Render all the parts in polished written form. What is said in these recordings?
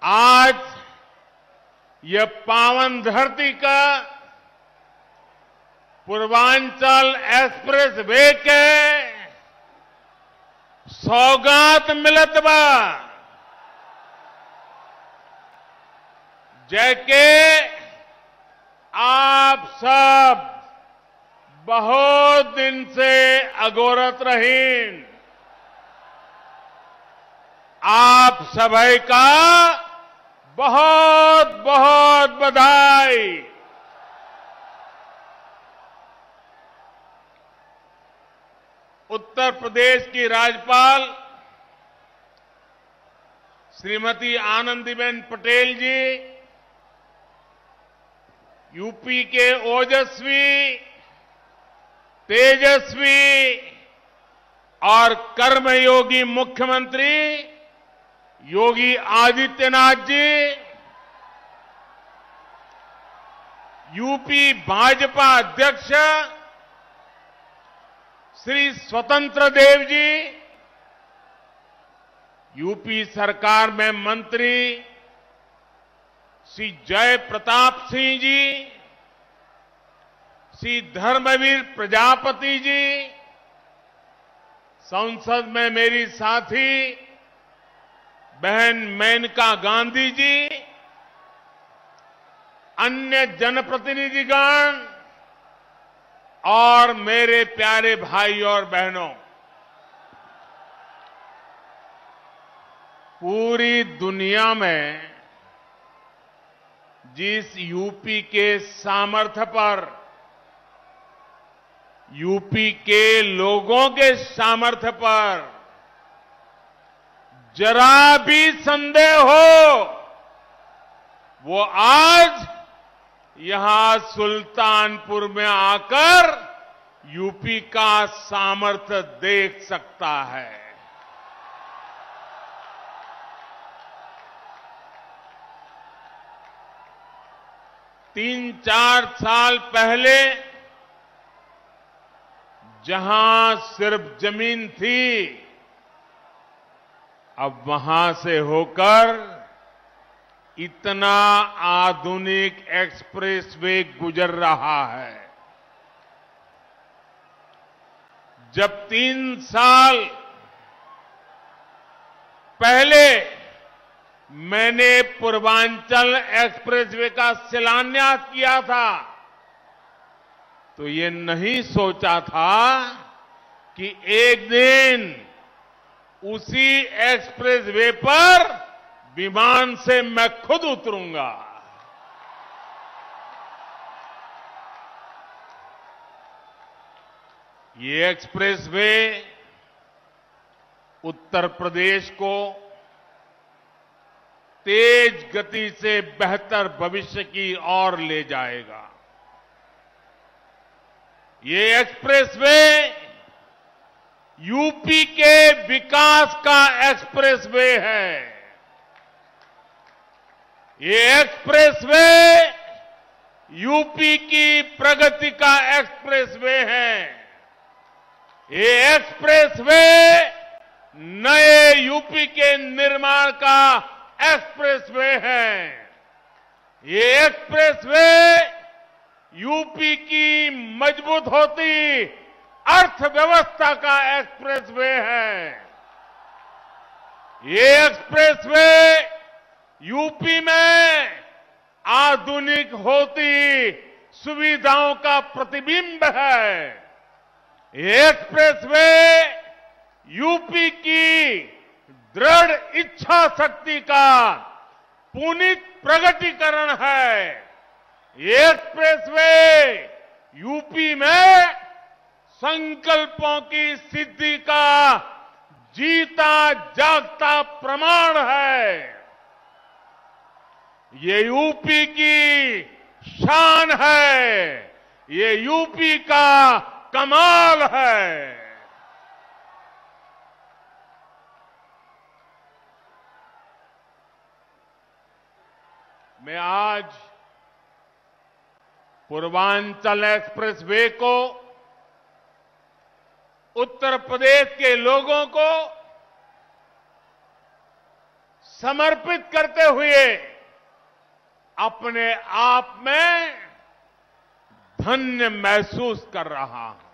आज यह पावन धरती का पूर्वांचल एक्सप्रेस वे के सौगात मिलत बा। जैके आप सब बहुत दिन से अगोरत रहीन। आप सभी का बहुत बहुत बधाई। उत्तर प्रदेश की राज्यपाल श्रीमती आनंदीबेन पटेल जी, यूपी के ओजस्वी, तेजस्वी और कर्मयोगी मुख्यमंत्री योगी आदित्यनाथ जी, यूपी भाजपा अध्यक्ष श्री स्वतंत्र देव जी, यूपी सरकार में मंत्री श्री जय प्रताप सिंह जी, श्री धर्मवीर प्रजापति जी, संसद में मेरी साथी बहन मेनका गांधी जी, अन्य जनप्रतिनिधिगण और मेरे प्यारे भाई और बहनों, पूरी दुनिया में जिस यूपी के सामर्थ्य पर, यूपी के लोगों के सामर्थ्य पर जरा भी संदेह हो, वो आज यहां सुल्तानपुर में आकर यूपी का सामर्थ्य देख सकता है। तीन चार साल पहले जहां सिर्फ जमीन थी, अब वहां से होकर इतना आधुनिक एक्सप्रेसवे गुजर रहा है। जब 3 साल पहले मैंने पूर्वांचल एक्सप्रेसवे का शिलान्यास किया था, तो ये नहीं सोचा था कि एक दिन उसी एक्सप्रेसवे पर विमान से मैं खुद उतरूंगा। ये एक्सप्रेसवे उत्तर प्रदेश को तेज गति से बेहतर भविष्य की ओर ले जाएगा। ये एक्सप्रेसवे यूपी के विकास का एक्सप्रेसवे है। ये एक्सप्रेसवे यूपी की प्रगति का एक्सप्रेसवे है। ये एक्सप्रेसवे नए यूपी के निर्माण का एक्सप्रेसवे है। ये एक्सप्रेसवे यूपी की मजबूत होती अर्थव्यवस्था का एक्सप्रेसवे है। ये एक्सप्रेसवे यूपी में आधुनिक होती सुविधाओं का प्रतिबिंब है। ये एक्सप्रेसवे यूपी की दृढ़ इच्छा शक्ति का पुनीत प्रगटीकरण है। ये एक्सप्रेसवे यूपी में संकल्पों की सिद्धि का जीता जागता प्रमाण है। ये यूपी की शान है। ये यूपी का कमाल है। मैं आज पूर्वांचल एक्सप्रेसवे को उत्तर प्रदेश के लोगों को समर्पित करते हुए अपने आप में धन्य महसूस कर रहा हूं।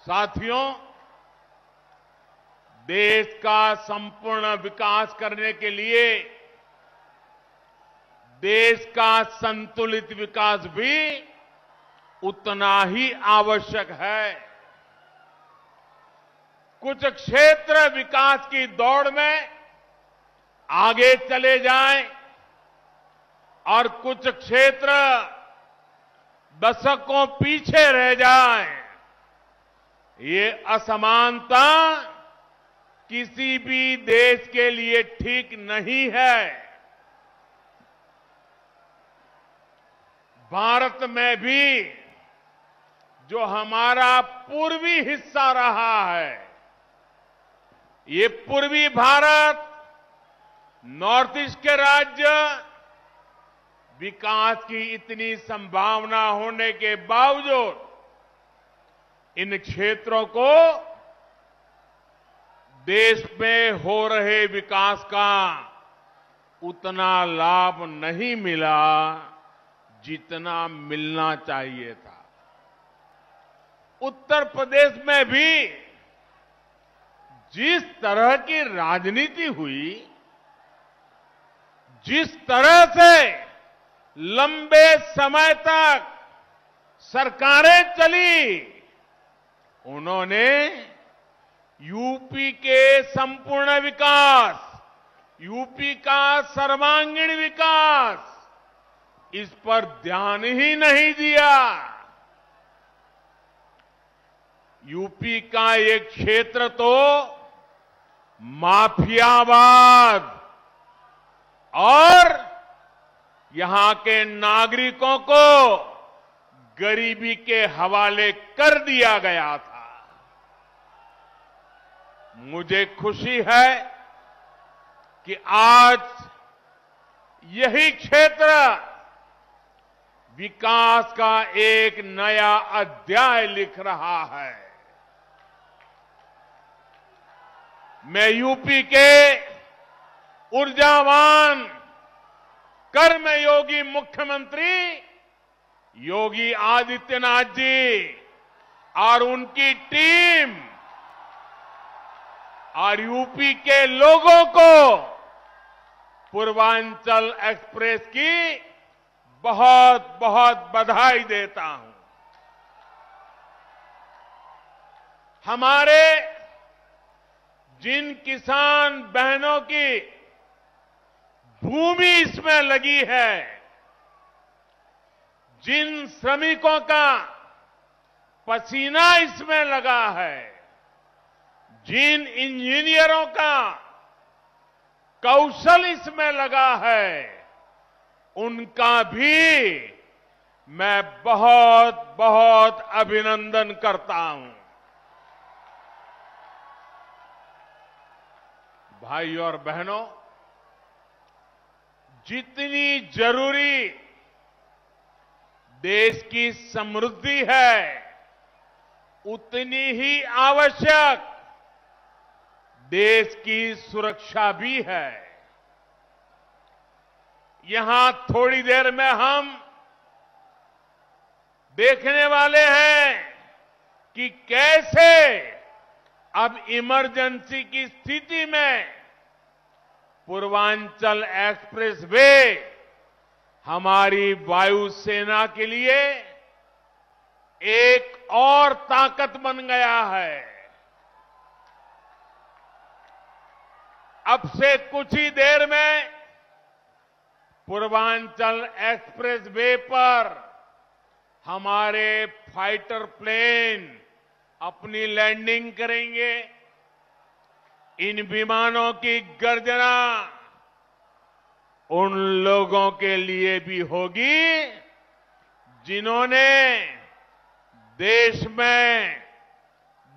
साथियों, देश का संपूर्ण विकास करने के लिए देश का संतुलित विकास भी उतना ही आवश्यक है। कुछ क्षेत्र विकास की दौड़ में आगे चले जाएं और कुछ क्षेत्र दशकों पीछे रह जाएं। ये असमानता किसी भी देश के लिए ठीक नहीं है। भारत में भी जो हमारा पूर्वी हिस्सा रहा है, ये पूर्वी भारत, नॉर्थ ईस्ट के राज्य विकास की इतनी संभावना होने के बावजूद इन क्षेत्रों को देश में हो रहे विकास का उतना लाभ नहीं मिला जितना मिलना चाहिए था। उत्तर प्रदेश में भी जिस तरह की राजनीति हुई, जिस तरह से लंबे समय तक सरकारें चली, उन्होंने यूपी के संपूर्ण विकास, यूपी का सर्वांगीण विकास, इस पर ध्यान ही नहीं दिया। यूपी का एक क्षेत्र तो माफियावाद और यहां के नागरिकों को गरीबी के हवाले कर दिया गया था। मुझे खुशी है कि आज यही क्षेत्र विकास का एक नया अध्याय लिख रहा है। मैं यूपी के ऊर्जावान कर्मयोगी मुख्यमंत्री योगी आदित्यनाथ जी और उनकी टीम और यूपी के लोगों को पूर्वांचल एक्सप्रेस की बहुत बहुत बधाई देता हूं। हमारे जिन किसान बहनों की भूमि इसमें लगी है, जिन श्रमिकों का पसीना इसमें लगा है, जिन इंजीनियरों का कौशल इसमें लगा है, उनका भी मैं बहुत बहुत अभिनंदन करता हूं। भाई और बहनों, जितनी जरूरी देश की समृद्धि है, उतनी ही आवश्यक देश की सुरक्षा भी है। यहां थोड़ी देर में हम देखने वाले हैं कि कैसे अब इमरजेंसी की स्थिति में पूर्वांचल एक्सप्रेस वे हमारी वायुसेना के लिए एक और ताकत बन गया है। अब से कुछ ही देर में पूर्वांचल एक्सप्रेस वे पर हमारे फाइटर प्लेन अपनी लैंडिंग करेंगे। इन विमानों की गर्जना उन लोगों के लिए भी होगी जिन्होंने देश में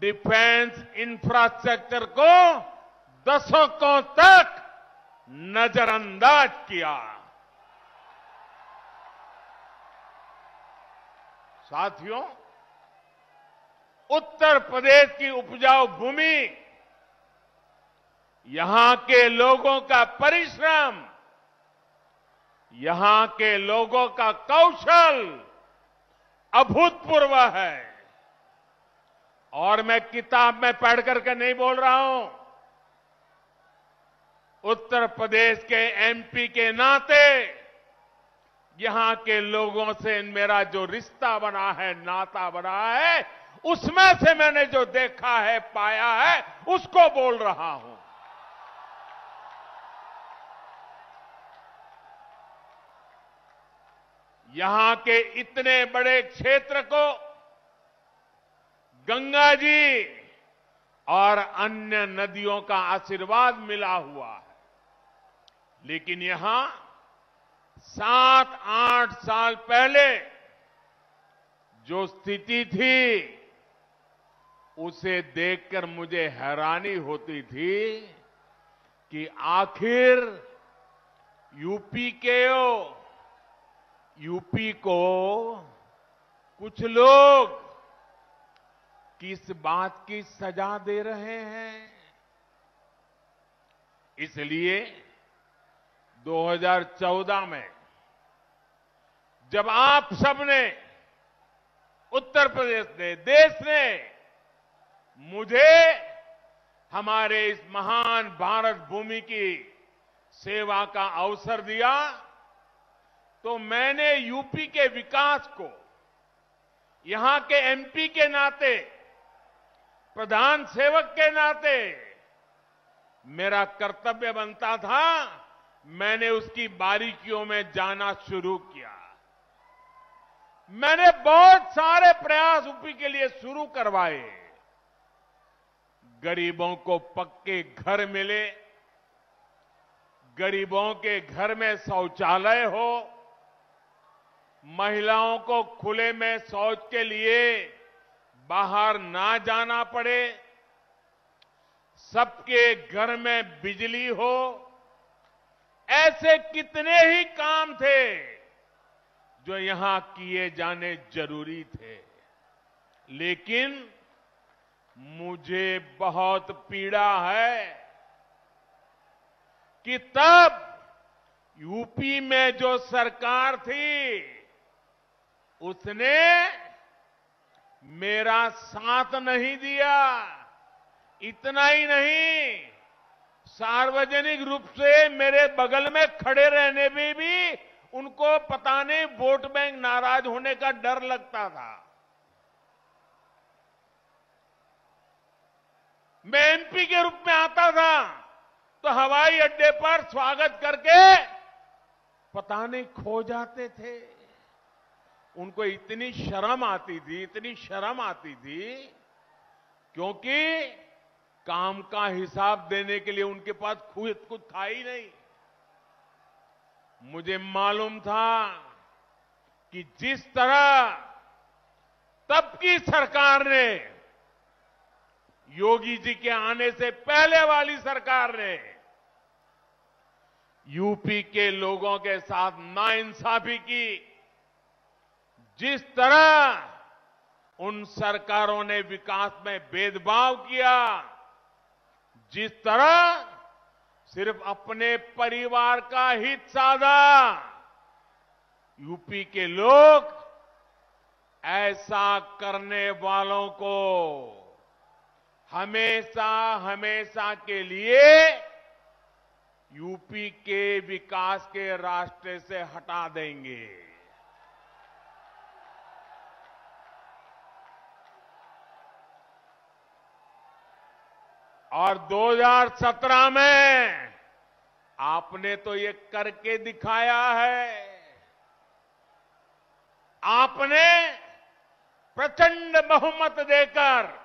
डिफेंस इंफ्रास्ट्रक्चर को दशकों तक नजरअंदाज किया। साथियों, उत्तर प्रदेश की उपजाऊ भूमि यहां के लोगों का परिश्रम, यहां के लोगों का कौशल अभूतपूर्व है। और मैं किताब में पढ़ करके नहीं बोल रहा हूं, उत्तर प्रदेश के एमपी के नाते यहां के लोगों से मेरा जो रिश्ता बना है, नाता बना है, उसमें से मैंने जो देखा है, पाया है, उसको बोल रहा हूं। यहां के इतने बड़े क्षेत्र को गंगा जी और अन्य नदियों का आशीर्वाद मिला हुआ है, लेकिन यहां 7-8 साल पहले जो स्थिति थी, उसे देखकर मुझे हैरानी होती थी कि आखिर यूपी को कुछ लोग किस बात की सजा दे रहे हैं। इसलिए 2014 में जब आप सबने, उत्तर प्रदेश ने, देश ने मुझे हमारे इस महान भारत भूमि की सेवा का अवसर दिया, तो मैंने यूपी के विकास को यहां के एमपी के नाते, प्रधान सेवक के नाते मेरा कर्तव्य बनता था, मैंने उसकी बारीकियों में जाना शुरू किया। मैंने बहुत सारे प्रयास यूपी के लिए शुरू करवाए। गरीबों को पक्के घर मिले, गरीबों के घर में शौचालय हो, महिलाओं को खुले में शौच के लिए बाहर ना जाना पड़े, सबके घर में बिजली हो, ऐसे कितने ही काम थे जो यहां किए जाने जरूरी थे। लेकिन मुझे बहुत पीड़ा है कि तब यूपी में जो सरकार थी, उसने मेरा साथ नहीं दिया। इतना ही नहीं, सार्वजनिक रूप से मेरे बगल में खड़े रहने में भी उनको पता नहीं वोट बैंक नाराज होने का डर लगता था। मैं एमपी के रूप में आता था तो हवाई अड्डे पर स्वागत करके पता नहीं खो जाते थे। उनको इतनी शर्म आती थी, इतनी शर्म आती थी, क्योंकि काम का हिसाब देने के लिए उनके पास खुद कुछ था ही नहीं। मुझे मालूम था कि जिस तरह तब की सरकार ने, योगी जी के आने से पहले वाली सरकार ने यूपी के लोगों के साथ नाइंसाफी की, जिस तरह उन सरकारों ने विकास में भेदभाव किया, जिस तरह सिर्फ अपने परिवार का हित साधा, यूपी के लोग ऐसा करने वालों को हमेशा हमेशा के लिए यूपी के विकास के रास्ते से हटा देंगे। और 2017 में आपने तो ये करके दिखाया है। आपने प्रचंड बहुमत देकर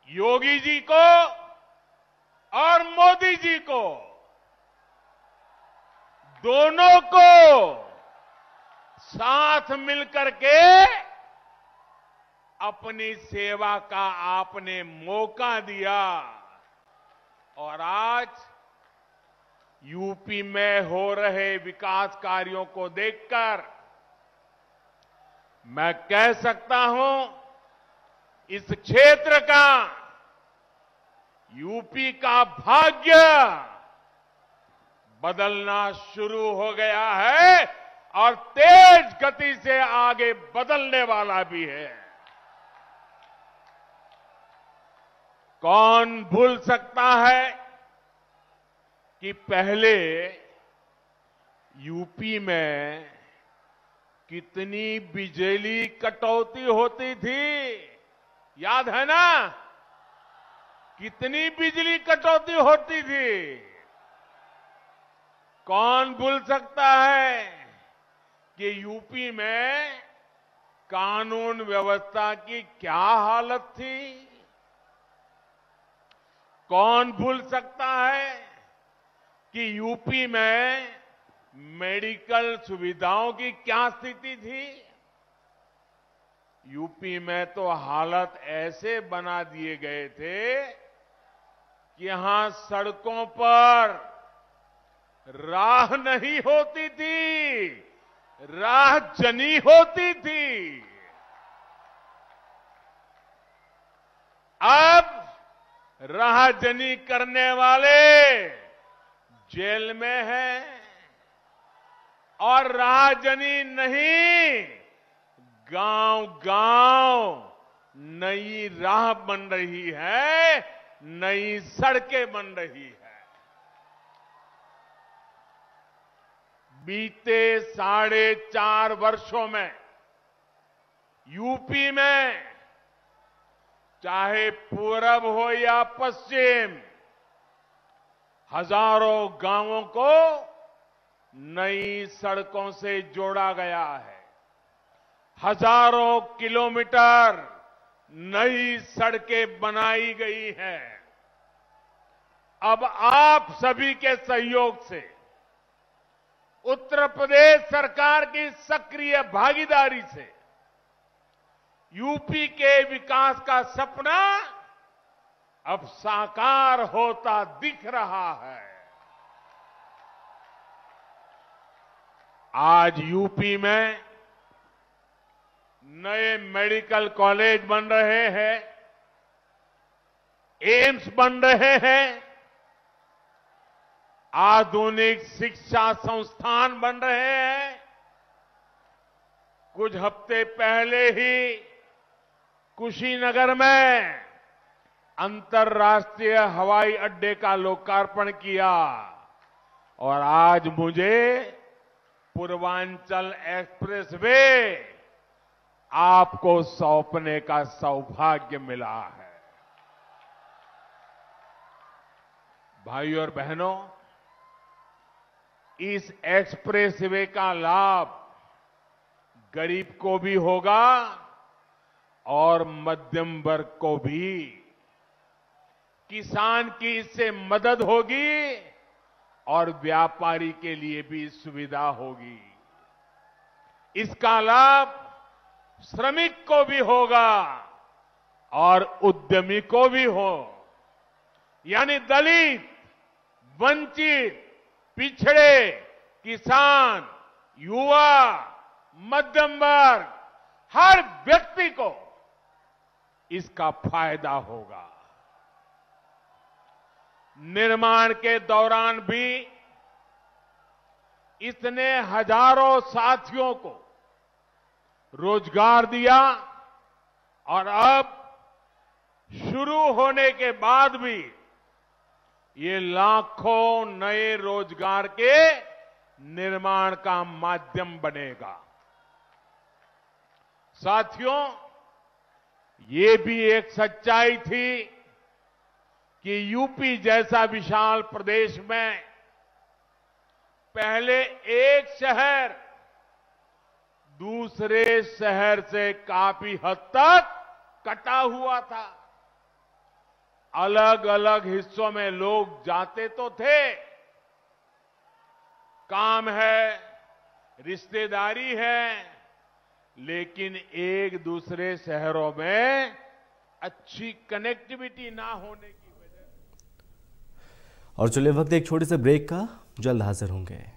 योगी जी को और मोदी जी को, दोनों को साथ मिलकर के अपनी सेवा का आपने मौका दिया। और आज यूपी में हो रहे विकास कार्यों को देखकर मैं कह सकता हूं, इस क्षेत्र का, यूपी का भाग्य बदलना शुरू हो गया है और तेज गति से आगे बदलने वाला भी है। कौन भूल सकता है कि पहले यूपी में कितनी बिजली कटौती होती थी? याद है ना? कितनी बिजली कटौती होती थी? कौन भूल सकता है कि यूपी में कानून व्यवस्था की क्या हालत थी? कौन भूल सकता है कि यूपी में मेडिकल सुविधाओं की क्या स्थिति थी? यूपी में तो हालत ऐसे बना दिए गए थे कि यहां सड़कों पर राह नहीं होती थी, राह जनी होती थी। अब राहजनी करने वाले जेल में हैं और राहजनी नहीं, गांव-गांव नई राह बन रही है, नई सड़कें बन रही है। बीते 4.5 वर्षों में यूपी में चाहे पूरब हो या पश्चिम, हजारों गांवों को नई सड़कों से जोड़ा गया है। हजारों किलोमीटर नई सड़कें बनाई गई हैं। अब आप सभी के सहयोग से, उत्तर प्रदेश सरकार की सक्रिय भागीदारी से यूपी के विकास का सपना अब साकार होता दिख रहा है। आज यूपी में नए मेडिकल कॉलेज बन रहे हैं, एम्स बन रहे हैं, आधुनिक शिक्षा संस्थान बन रहे हैं। कुछ हफ्ते पहले ही कुशीनगर में अंतर्राष्ट्रीय हवाई अड्डे का लोकार्पण किया और आज मुझे पूर्वांचल एक्सप्रेसवे आपको सौंपने का सौभाग्य मिला है। भाइयों और बहनों, इस एक्सप्रेसवे का लाभ गरीब को भी होगा और मध्यम वर्ग को भी। किसान की इससे मदद होगी और व्यापारी के लिए भी सुविधा होगी। इसका लाभ श्रमिक को भी होगा और उद्यमी को भी हो, यानी दलित, वंचित, पिछड़े, किसान, युवा, मध्यम वर्ग, हर व्यक्ति को इसका फायदा होगा। निर्माण के दौरान भी इसने हजारों साथियों को रोजगार दिया और अब शुरू होने के बाद भी ये लाखों नए रोजगार के निर्माण का माध्यम बनेगा। साथियों, ये भी एक सच्चाई थी कि यूपी जैसा विशाल प्रदेश में पहले एक शहर दूसरे शहर से काफी हद तक कटा हुआ था। अलग अलग हिस्सों में लोग जाते तो थे, काम है, रिश्तेदारी है, लेकिन एक दूसरे शहरों में अच्छी कनेक्टिविटी ना होने की वजह। और चलिए वक्त एक छोटे से ब्रेक का, जल्द हाजिर होंगे।